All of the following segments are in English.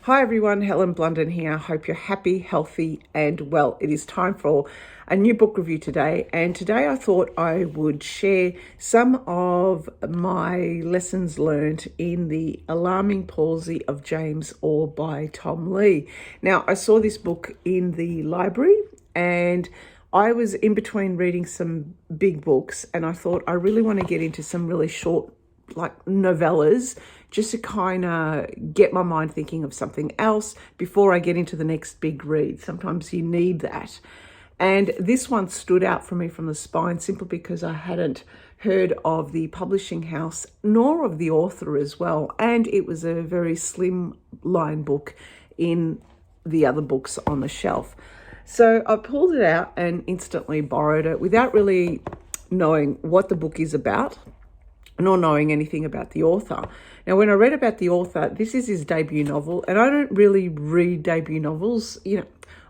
Hi everyone, Helen Blunden here. Hope you're happy, healthy, and well. It is time for a new book review today, and today I thought I would share some of my lessons learned in The Alarming Palsy of James Orr by Tom Lee. Now, I saw this book in the library and I was in between reading some big books, and I thought I really want to get into some really short like novellas just to kind of get my mind thinking of something else before I get into the next big read. Sometimes you need that. And this one stood out for me from the spine simply because I hadn't heard of the publishing house nor of the author as well. And it was a very slim line book in the other books on the shelf. So I pulled it out and instantly borrowed it without really knowing what the book is about, nor knowing anything about the author. Now, when I read about the author, this is his debut novel, and I don't really read debut novels.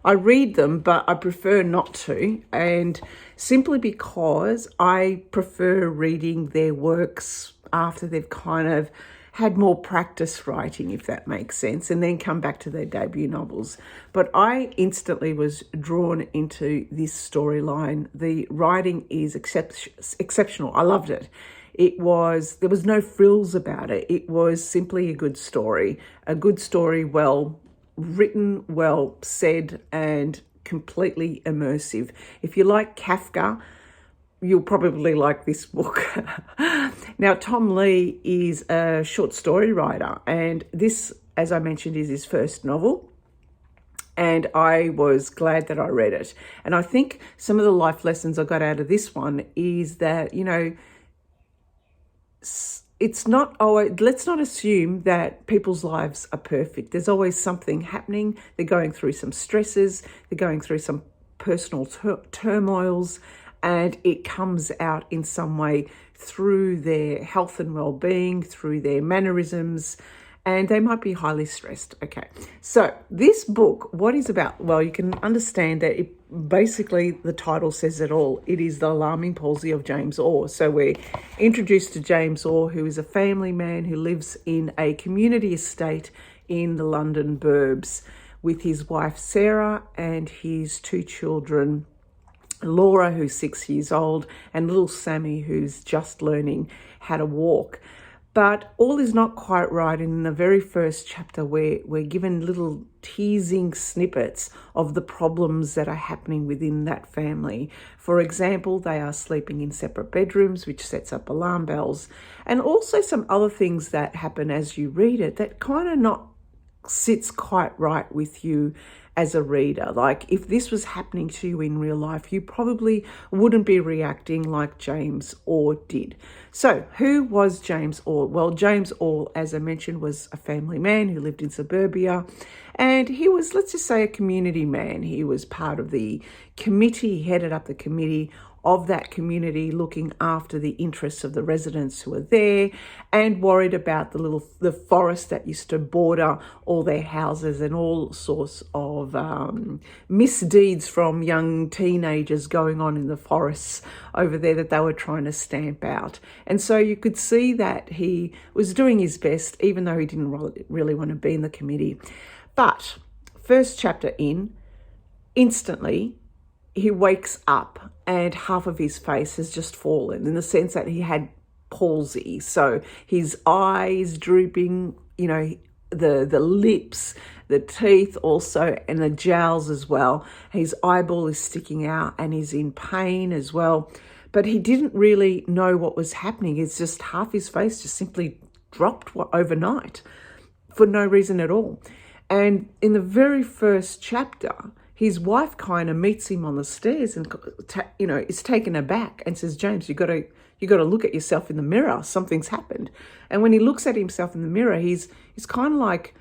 I read them, but I prefer not to, and simply because I prefer reading their works after they've kind of had more practice writing, if that makes sense, and then come back to their debut novels. But I instantly was drawn into this storyline. The writing is exceptional. I loved it. There was no frills about it. It was simply a good story, well written, well said, and completely immersive. If you like Kafka, you'll probably like this book. Now, Tom Lee is a short story writer, and this, as I mentioned, is his first novel. And I was glad that I read it. And I think some of the life lessons I got out of this one is that, it's not let's not assume that people's lives are perfect. There's always something happening. They're going through some stresses. They're going through some personal turmoils, and it comes out in some way through their health and well-being, through their mannerisms, and they might be highly stressed. Okay, so this book, what is about? Well, you can understand that basically the title says it all. It is The Alarming Palsy of James Orr. So we're introduced to James Orr, who is a family man who lives in a community estate in the London burbs with his wife Sarah and his two children, Laura, who's 6 years old, and little Sammy, who's just learning how to walk. But all is not quite right. In the very first chapter, we're given little teasing snippets of the problems that are happening within that family. For example, they are sleeping in separate bedrooms, which sets up alarm bells, and also some other things that happen as you read it that kind of not sits quite right with you as a reader. Like, if this was happening to you in real life, you probably wouldn't be reacting like James Orr did. So, who was James Orr? Well, James Orr, as I mentioned, was a family man who lived in suburbia, and he was, let's just say, a community man. He was part of the committee, he headed up the committee of that community, looking after the interests of the residents who were there, and worried about the forest that used to border all their houses, and all sorts of misdeeds from young teenagers going on in the forests over there that they were trying to stamp out. And so you could see that he was doing his best, even though he didn't really want to be in the committee. But first chapter in, instantly he wakes up and half of his face has just fallen, in the sense that he had palsy. So his eyes drooping, the lips, the teeth also, and the jowls as well. His eyeball is sticking out and he's in pain as well. But he didn't really know what was happening. It's just half his face just simply dropped overnight for no reason at all. And in the very first chapter, his wife kind of meets him on the stairs and, is taken aback and says, "James, you got to look at yourself in the mirror. Something's happened." And when he looks at himself in the mirror, he's kind of like,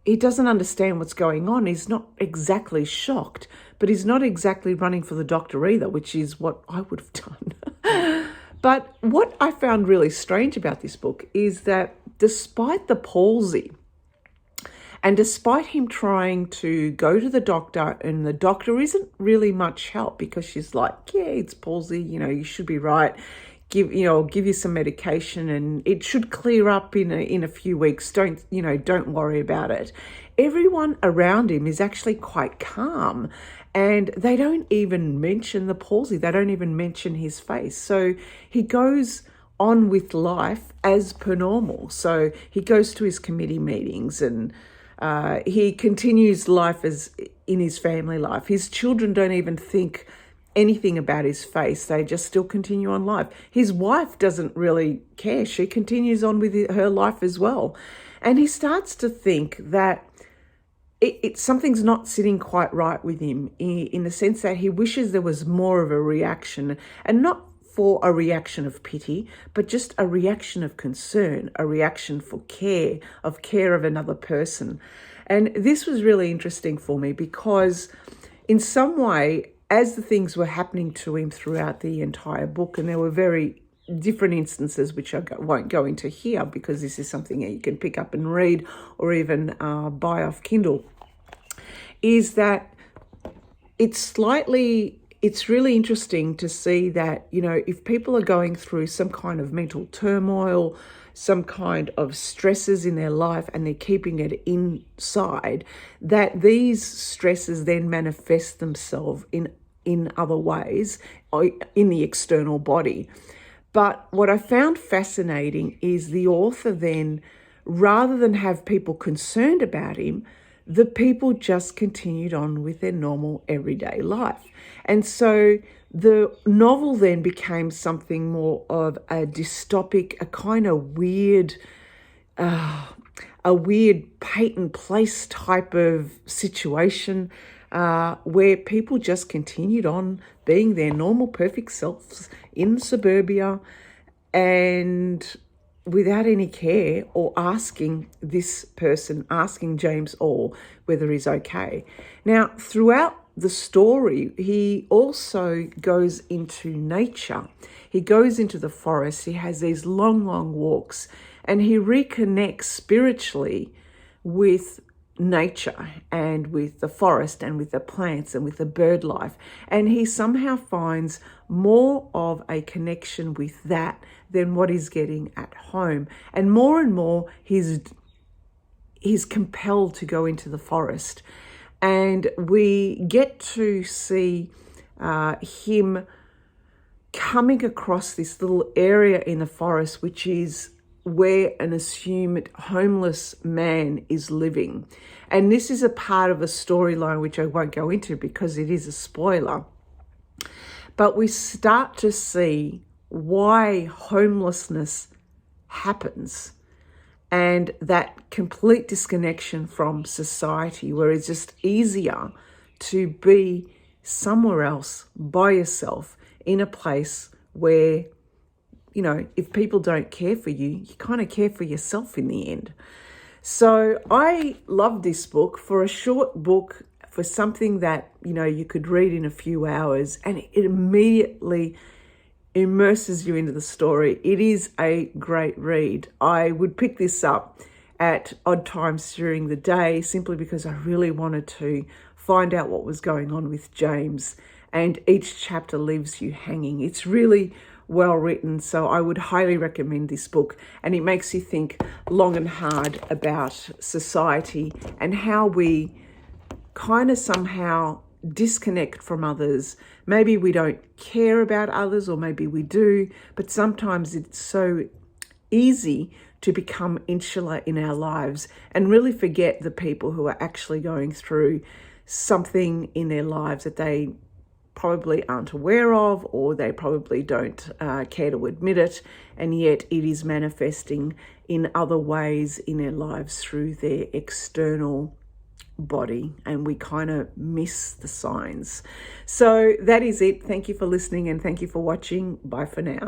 he doesn't understand what's going on. He's not exactly shocked, but he's not exactly running for the doctor either, which is what I would have done. But what I found really strange about this book is that despite the palsy, and despite him trying to go to the doctor, and the doctor isn't really much help, because she's like, "Yeah, it's palsy, you should be right. give you some medication, and it should clear up in a few weeks. Don't worry about it. Everyone around him is actually quite calm, and they don't even mention the palsy. They don't even mention his face. So he goes on with life as per normal. So he goes to his committee meetings, and he continues life as in his family life. His children don't even think anything about his face. They just still continue on life. His wife doesn't really care. She continues on with her life as well. And he starts to think that something's not sitting quite right with him, in the sense that he wishes there was more of a reaction, and not for a reaction of pity, but just a reaction of concern, a reaction for care of another person. And this was really interesting for me, because in some way, as the things were happening to him throughout the entire book, and there were very different instances which I won't go into here, because this is something that you can pick up and read, or even buy off Kindle, is that it's really interesting to see that, if people are going through some kind of mental turmoil, some kind of stresses in their life, and they're keeping it inside, that these stresses then manifest themselves in other ways, in the external body. But what I found fascinating is the author then, rather than have people concerned about him, the people just continued on with their normal everyday life. And so the novel then became something more of a dystopic, a kind of weird Peyton Place type of situation, where people just continued on being their normal, perfect selves in suburbia, and without any care, or asking James Orr whether he's okay. Now, throughout the story, he also goes into nature. He goes into the forest. He has these long, long walks, and he reconnects spiritually with nature, and with the forest, and with the plants, and with the bird life. And he somehow finds more of a connection with that than what he's getting at home. And more he's compelled to go into the forest. And we get to see him coming across this little area in the forest, which is where an assumed homeless man is living. And this is a part of a storyline which I won't go into because it is a spoiler. But we start to see why homelessness happens, and that complete disconnection from society, where it's just easier to be somewhere else by yourself, in a place where, if people don't care for you, you kind of care for yourself in the end. So I love this book. For a short book, for something that, you could read in a few hours, and it immediately immerses you into the story. It is a great read. I would pick this up at odd times during the day, simply because I really wanted to find out what was going on with James, and each chapter leaves you hanging. It's really well written, so I would highly recommend this book. And it makes you think long and hard about society, and how we kind of somehow disconnect from others. Maybe we don't care about others, or maybe we do, but sometimes it's so easy to become insular in our lives and really forget the people who are actually going through something in their lives that they probably aren't aware of, or they probably don't care to admit it, and yet it is manifesting in other ways in their lives through their external body, and we kind of miss the signs. So that is it. Thank you for listening, and thank you for watching. Bye for now.